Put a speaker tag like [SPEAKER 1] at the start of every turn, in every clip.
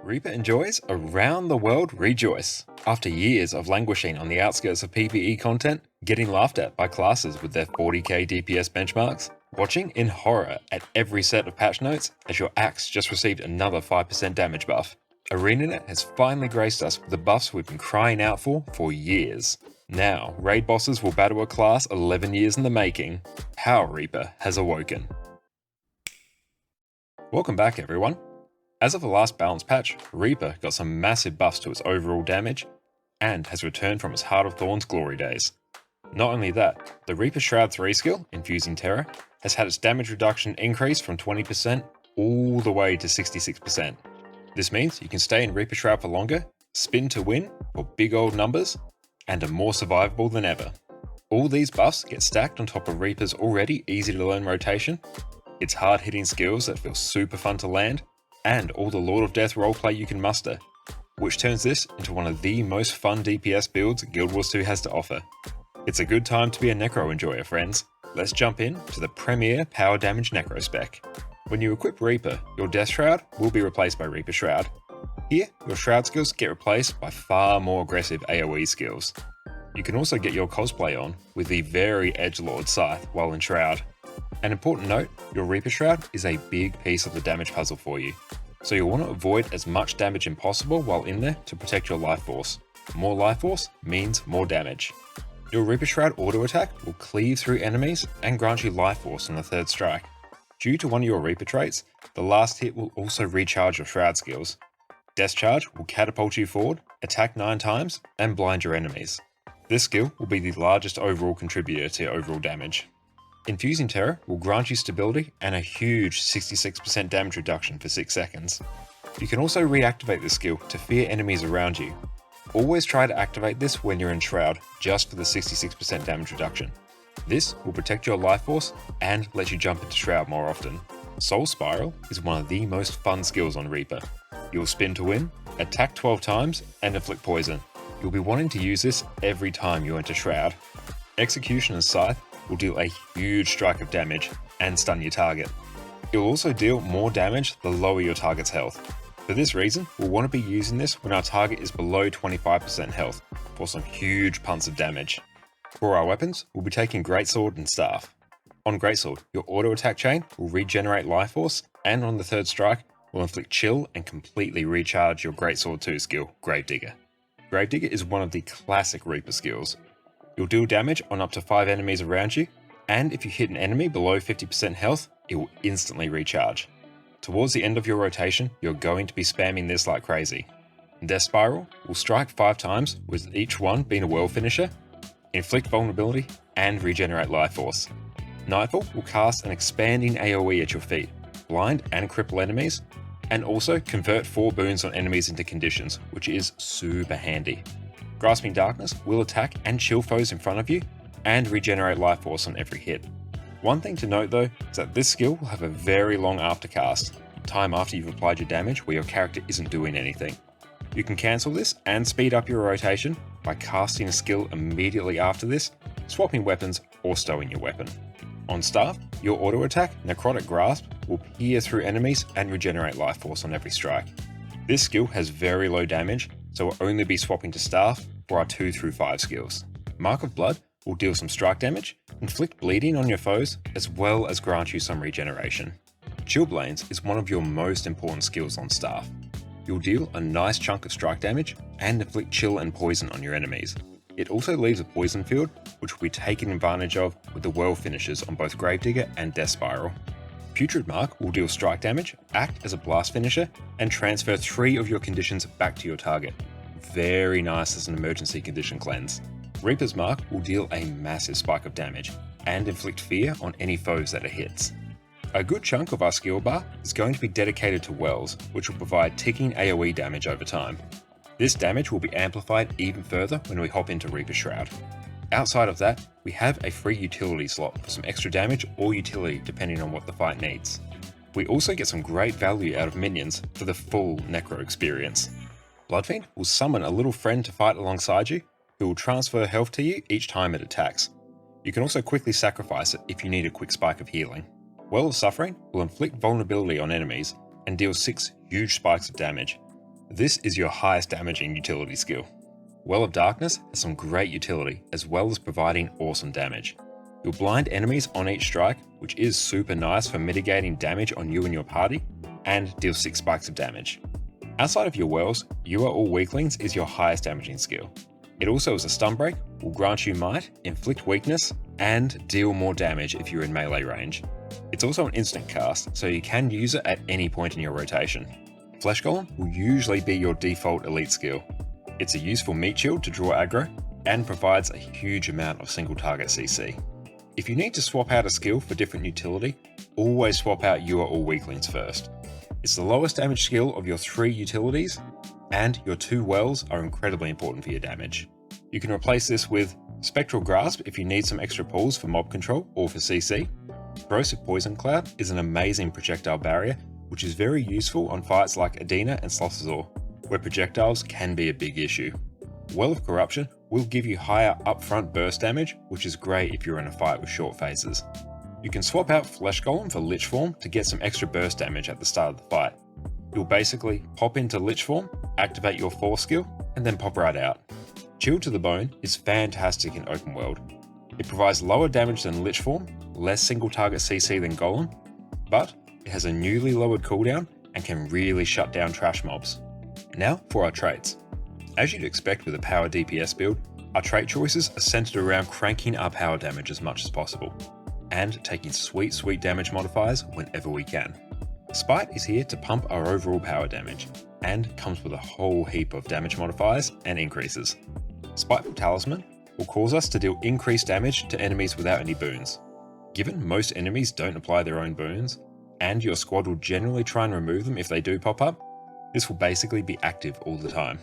[SPEAKER 1] Reaper enjoys around the world rejoice. After years of languishing on the outskirts of PvE content, getting laughed at by classes with their 40k DPS benchmarks, watching in horror at every set of patch notes as your axe just received another 5% damage buff, ArenaNet has finally graced us with the buffs we've been crying out for years. Now, raid bosses will battle a class 11 years in the making. Power Reaper has awoken. Welcome back everyone. As of the last balance patch, Reaper got some massive buffs to its overall damage, and has returned from its Heart of Thorns glory days. Not only that, the Reaper Shroud 3 skill, Infusing Terror, has had its damage reduction increase from 20% all the way to 66%. This means you can stay in Reaper Shroud for longer, spin to win for big old numbers, and are more survivable than ever. All these buffs get stacked on top of Reaper's already easy to learn rotation, its hard hitting skills that feel super fun to land, and all the Lord of Death roleplay you can muster, which turns this into one of the most fun DPS builds Guild Wars 2 has to offer. It's a good time to be a Necro enjoyer, friends. Let's jump in to the premier power damage Necro spec. When you equip Reaper, your Death Shroud will be replaced by Reaper Shroud. Here, your Shroud skills get replaced by far more aggressive AoE skills. You can also get your cosplay on with the very edgelord Scythe while in Shroud. An important note, your Reaper Shroud is a big piece of the damage puzzle for you, so you'll want to avoid as much damage as possible while in there to protect your life force. More life force means more damage. Your Reaper Shroud auto attack will cleave through enemies and grant you life force on the third strike. Due to one of your Reaper traits, the last hit will also recharge your Shroud skills. Death Charge will catapult you forward, attack 9 times, and blind your enemies. This skill will be the largest overall contributor to your overall damage. Infusing Terror will grant you stability and a huge 66% damage reduction for 6 seconds. You can also reactivate this skill to fear enemies around you. Always try to activate this when you're in Shroud, just for the 66% damage reduction. This will protect your life force and let you jump into Shroud more often. Soul Spiral is one of the most fun skills on Reaper. You'll spin to win, attack 12 times, and inflict poison. You'll be wanting to use this every time you enter Shroud. Executioner's Scythe will deal a huge strike of damage and stun your target. It will also deal more damage the lower your target's health. For this reason, we'll want to be using this when our target is below 25% health for some huge punts of damage. For our weapons, we'll be taking Greatsword and Staff. On Greatsword, your auto attack chain will regenerate life force, and on the third strike, will inflict chill and completely recharge your Greatsword 2 skill, Gravedigger. Gravedigger is one of the classic Reaper skills. You'll deal damage on up to 5 enemies around you, and if you hit an enemy below 50% health, it will instantly recharge. Towards the end of your rotation, you're going to be spamming this like crazy. Death Spiral will strike 5 times, with each one being a world finisher, inflict vulnerability, and regenerate life force. Nightfall will cast an expanding AoE at your feet, blind and cripple enemies, and also convert 4 boons on enemies into conditions, which is super handy. Grasping Darkness will attack and chill foes in front of you, and regenerate life force on every hit. One thing to note though, is that this skill will have a very long aftercast, time after you've applied your damage where your character isn't doing anything. You can cancel this and speed up your rotation by casting a skill immediately after this, swapping weapons, or stowing your weapon. On Staff, your auto attack, Necrotic Grasp, will peer through enemies and regenerate life force on every strike. This skill has very low damage, so we'll only be swapping to Staff for our 2 through 5 skills. Mark of Blood will deal some strike damage, inflict bleeding on your foes, as well as grant you some regeneration. Chillblains is one of your most important skills on Staff. You'll deal a nice chunk of strike damage and inflict chill and poison on your enemies. It also leaves a poison field, which will be taken advantage of with the world finishes on both Gravedigger and Death Spiral. Putrid Mark will deal strike damage, act as a blast finisher, and transfer 3 of your conditions back to your target. Very nice as an emergency condition cleanse. Reaper's Mark will deal a massive spike of damage, and inflict fear on any foes that it hits. A good chunk of our skill bar is going to be dedicated to Wells, which will provide ticking AoE damage over time. This damage will be amplified even further when we hop into Reaper Shroud. Outside of that, we have a free utility slot for some extra damage or utility depending on what the fight needs. We also get some great value out of minions for the full Necro experience. Bloodfiend will summon a little friend to fight alongside you, who will transfer health to you each time it attacks. You can also quickly sacrifice it if you need a quick spike of healing. Well of Suffering will inflict vulnerability on enemies and deal 6 huge spikes of damage. This is your highest damaging utility skill. Well of Darkness has some great utility as well as providing awesome damage. You'll blind enemies on each strike, which is super nice for mitigating damage on you and your party, and deal 6 spikes of damage. Outside of your wells, You Are All Weaklings is your highest damaging skill. It also is a stun break, will grant you might, inflict weakness, and deal more damage if you're in melee range. It's also an instant cast, so you can use it at any point in your rotation. Flesh Golem will usually be your default elite skill. It's a useful meat shield to draw aggro, and provides a huge amount of single target CC. If you need to swap out a skill for different utility, always swap out You Are All Weaklings first. It's the lowest damage skill of your 3 utilities, and your 2 wells are incredibly important for your damage. You can replace this with Spectral Grasp if you need some extra pulls for mob control or for CC. Corrosive Poison Cloud is an amazing projectile barrier, which is very useful on fights like Adina and Slothazor, where projectiles can be a big issue. Well of Corruption will give you higher upfront burst damage, which is great if you're in a fight with short phases. You can swap out Flesh Golem for Lich Form to get some extra burst damage at the start of the fight. You'll basically pop into Lich Form, activate your Force skill, and then pop right out. Chilled to the Bone is fantastic in open world. It provides lower damage than Lich Form, less single target CC than Golem, but it has a newly lowered cooldown and can really shut down trash mobs. Now for our traits. As you'd expect with a power DPS build, our trait choices are centered around cranking our power damage as much as possible, and taking sweet damage modifiers whenever we can. Spite is here to pump our overall power damage, and comes with a whole heap of damage modifiers and increases. Spiteful Talisman will cause us to deal increased damage to enemies without any boons. Given most enemies don't apply their own boons, and your squad will generally try and remove them if they do pop up, this will basically be active all the time.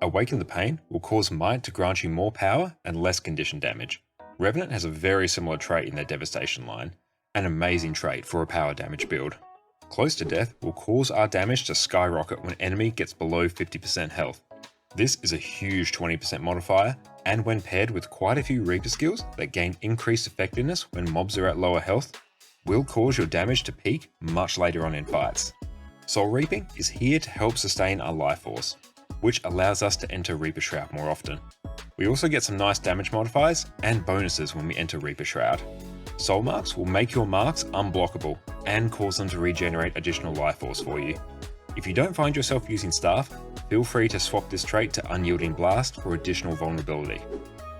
[SPEAKER 1] Awaken the Pain will cause Might to grant you more power and less condition damage. Revenant has a very similar trait in their Devastation line, an amazing trait for a power damage build. Close to Death will cause our damage to skyrocket when enemy gets below 50% health. This is a huge 20% modifier, and when paired with quite a few Reaper skills that gain increased effectiveness when mobs are at lower health, will cause your damage to peak much later on in fights. Soul Reaping is here to help sustain our life force, which allows us to enter Reaper Shroud more often. We also get some nice damage modifiers and bonuses when we enter Reaper Shroud. Soul Marks will make your marks unblockable and cause them to regenerate additional life force for you. If you don't find yourself using Staff, feel free to swap this trait to Unyielding Blast for additional vulnerability.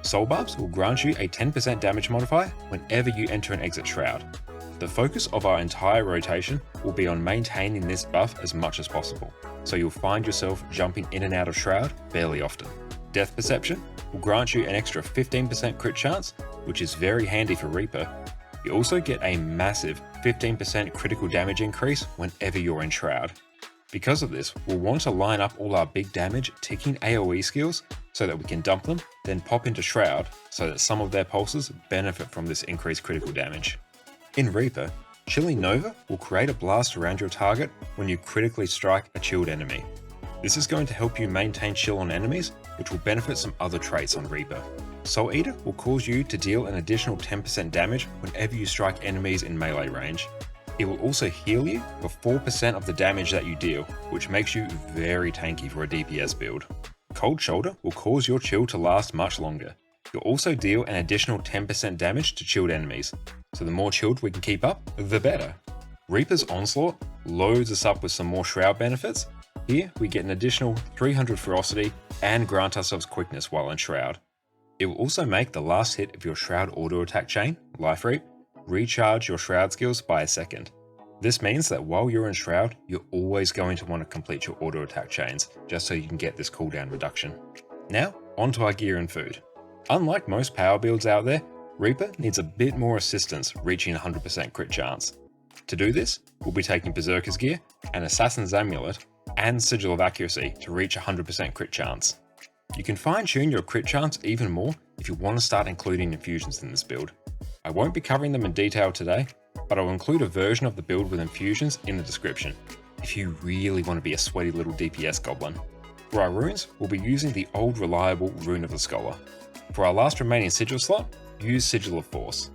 [SPEAKER 1] Soul Barbs will grant you a 10% damage modifier whenever you enter and exit Shroud. The focus of our entire rotation will be on maintaining this buff as much as possible, so you'll find yourself jumping in and out of Shroud fairly often. Death Perception will grant you an extra 15% crit chance, which is very handy for Reaper. You also get a massive 15% critical damage increase whenever you're in Shroud. Because of this, we'll want to line up all our big damage ticking AoE skills so that we can dump them, then pop into Shroud so that some of their pulses benefit from this increased critical damage. In Reaper, Chilling Nova will create a blast around your target when you critically strike a chilled enemy. This is going to help you maintain chill on enemies, which will benefit some other traits on Reaper. Soul Eater will cause you to deal an additional 10% damage whenever you strike enemies in melee range. It will also heal you for 4% of the damage that you deal, which makes you very tanky for a DPS build. Cold Shoulder will cause your chill to last much longer. You'll also deal an additional 10% damage to chilled enemies, so the more chilled we can keep up, the better. Reaper's Onslaught loads us up with some more Shroud benefits. Here we get an additional 300 ferocity and grant ourselves quickness while in Shroud. It will also make the last hit of your Shroud auto attack chain, Life Reap, recharge your Shroud skills by a second. This means that while you're in Shroud, you're always going to want to complete your auto attack chains, just so you can get this cooldown reduction. Now, onto our gear and food. Unlike most power builds out there, Reaper needs a bit more assistance reaching 100% crit chance. To do this, we'll be taking Berserker's Gear, an Assassin's Amulet, and Sigil of Accuracy to reach 100% crit chance. You can fine tune your crit chance even more if you want to start including infusions in this build. I won't be covering them in detail today, but I'll include a version of the build with infusions in the description, if you really want to be a sweaty little DPS goblin. For our runes, we'll be using the old reliable Rune of the Scholar. For our last remaining sigil slot, use Sigil of Force.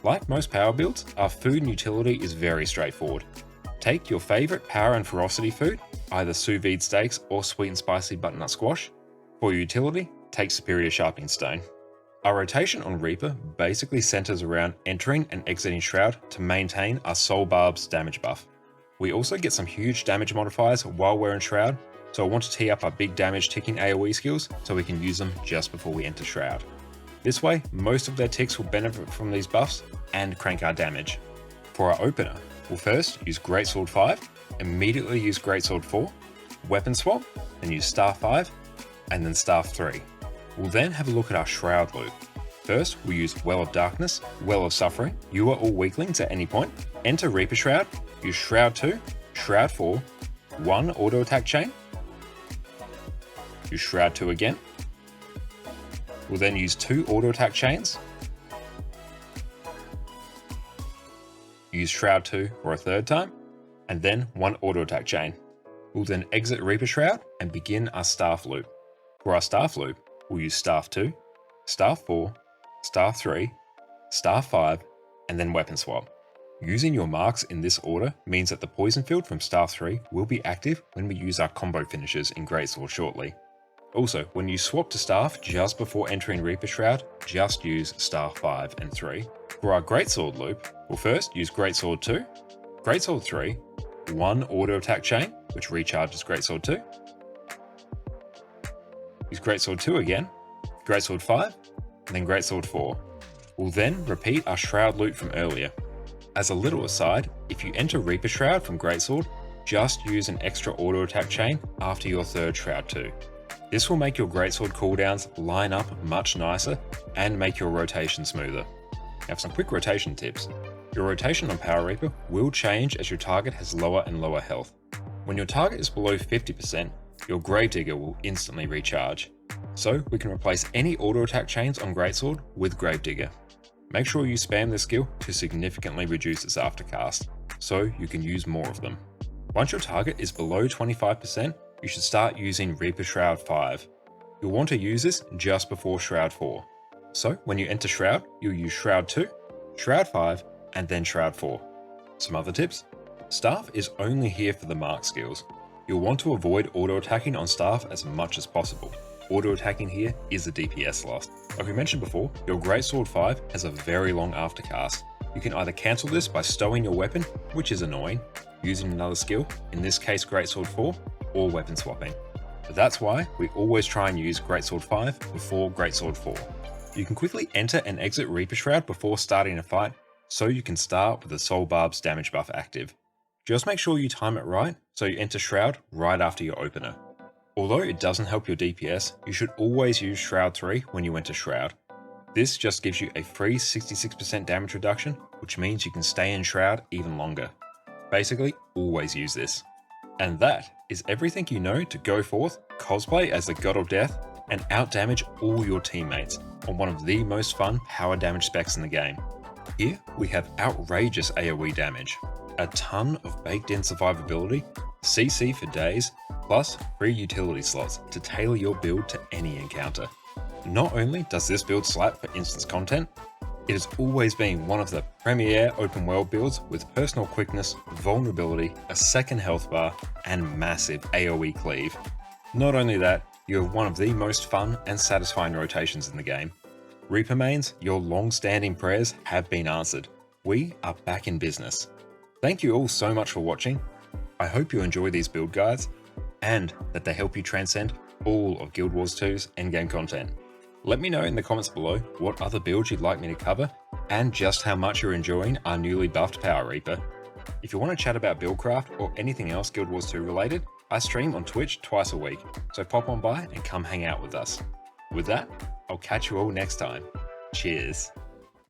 [SPEAKER 1] Like most power builds, our food and utility is very straightforward. Take your favourite power and ferocity food, either sous vide steaks or sweet and spicy butternut squash. For utility, take Superior Sharpening Stone. Our rotation on Reaper basically centers around entering and exiting Shroud to maintain our Soul Barb's damage buff. We also get some huge damage modifiers while we're in Shroud, so I want to tee up our big damage ticking AoE skills so we can use them just before we enter Shroud. This way, most of their ticks will benefit from these buffs and crank our damage. For our opener, we'll first use Greatsword 5, immediately use Greatsword 4, Weapon Swap, then use Staff 5, and then Staff 3. We'll then have a look at our Shroud loop. First, we'll use Well of Darkness, Well of Suffering. You are all weaklings at any point. Enter Reaper Shroud, use Shroud 2, Shroud 4, 1 auto attack chain, use Shroud 2 again. We'll then use 2 auto attack chains, use Shroud 2 for a third time, and then 1 auto attack chain. We'll then exit Reaper Shroud and begin our Staff loop. For our Staff loop, we'll use Staff 2, Staff 4, Staff 3, Staff 5, and then Weapon Swap. Using your marks in this order means that the Poison Field from Staff 3 will be active when we use our combo finishers in Greatsword shortly. Also, when you swap to Staff just before entering Reaper Shroud, just use Staff 5 and 3. For our Greatsword loop, we'll first use Greatsword 2, Greatsword 3, 1 auto attack chain, which recharges Greatsword 2, use Greatsword 2 again, Greatsword 5, and then Greatsword 4. We'll then repeat our Shroud loop from earlier. As a little aside, if you enter Reaper Shroud from Greatsword, just use an extra auto attack chain after your third Shroud 2. This will make your Greatsword cooldowns line up much nicer and make your rotation smoother. I have some quick rotation tips. Your rotation on Power Reaper will change as your target has lower and lower health. When your target is below 50%, your Gravedigger will instantly recharge. So we can replace any auto attack chains on Greatsword with Gravedigger. Make sure you spam this skill to significantly reduce its aftercast, so you can use more of them. Once your target is below 25%, you should start using Reaper Shroud 5. You'll want to use this just before Shroud 4. So when you enter Shroud, you'll use Shroud 2, Shroud 5, and then Shroud 4. Some other tips. Staff is only here for the mark skills. You'll want to avoid auto-attacking on Staff as much as possible. Auto-attacking here is a DPS loss. Like we mentioned before, your Greatsword 5 has a very long aftercast. You can either cancel this by stowing your weapon, which is annoying, using another skill, in this case Greatsword 4, or weapon swapping. But that's why we always try and use Greatsword 5 before Greatsword 4. You can quickly enter and exit Reaper Shroud before starting a fight, so you can start with the Soul Barb's damage buff active. Just make sure you time it right, so you enter Shroud right after your opener. Although it doesn't help your DPS, you should always use Shroud 3 when you enter Shroud. This just gives you a free 66% damage reduction, which means you can stay in Shroud even longer. Basically, always use this. And that is everything you know to go forth, cosplay as the God of Death, and outdamage all your teammates on one of the most fun power damage specs in the game. Here we have outrageous AoE damage, a ton of baked in survivability, CC for days, plus free utility slots to tailor your build to any encounter. Not only does this build slap for instance content, it has always been one of the premier open world builds with personal quickness, vulnerability, a second health bar, and massive AoE cleave. Not only that, you have one of the most fun and satisfying rotations in the game. Reaper mains, your long-standing prayers have been answered. We are back in business. Thank you all so much for watching. I hope you enjoy these build guides, and that they help you transcend all of Guild Wars 2's endgame content. Let me know in the comments below what other builds you'd like me to cover, and just how much you're enjoying our newly buffed Power Reaper. If you want to chat about Buildcraft or anything else Guild Wars 2 related, I stream on Twitch twice a week, so pop on by and come hang out with us. With that, I'll catch you all next time. Cheers.